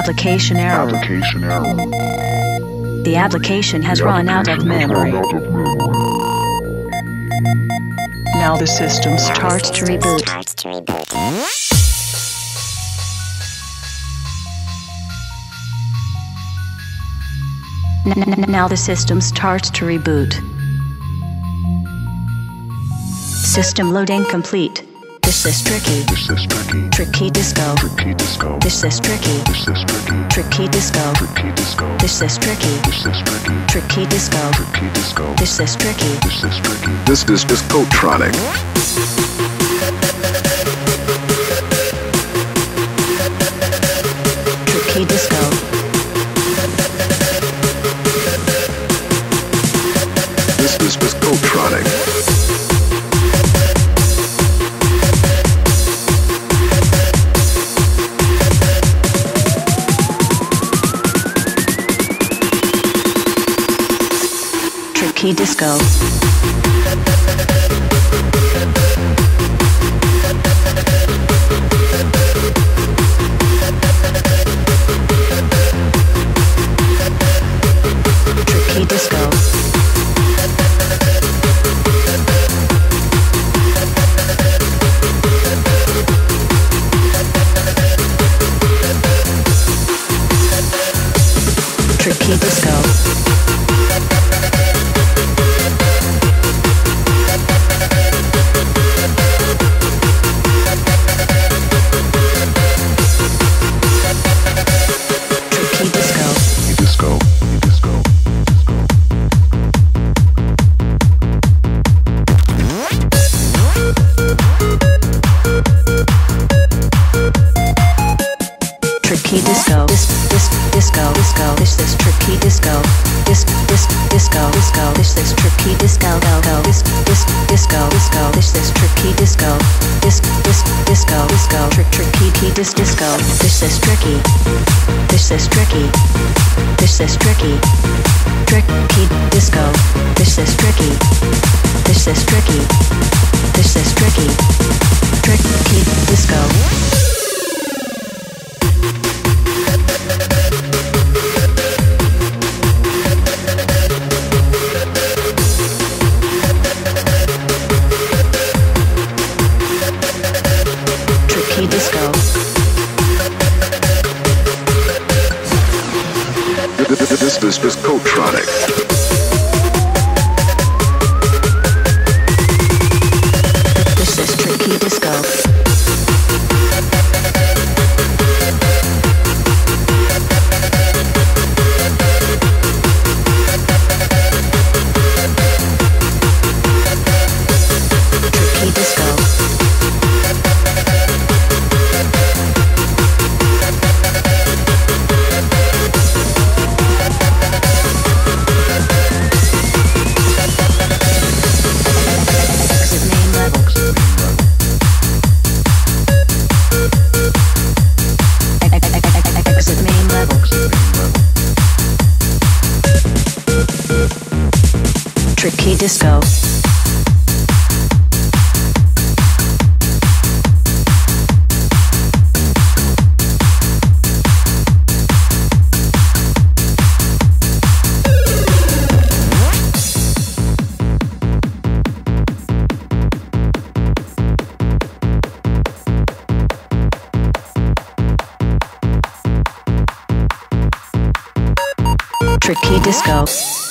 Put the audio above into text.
Application error. The application has run out of memory. Now the system starts to reboot. Now the system starts to reboot. System loading complete. This is tricky. Tricky disco. This is tricky. Tricky disco. This is tricky. Tricky disco. This is tricky. This is Discotronic. Tricky disco. This is Discotronic. Tricky disco. Tricky disco. Tricky disco. Tricky disco. This is tricky disco. Disco. This is tricky disco. This disco. This is tricky disco. Disco. Tricky disco. This is tricky. This is tricky. This is tricky. Tricky disco. This is tricky. This is tricky. This is tricky. Tricky disco. Disco. This is Discotronic. This is tricky disco. Tricky disco. Tricky disco. Tricky disco.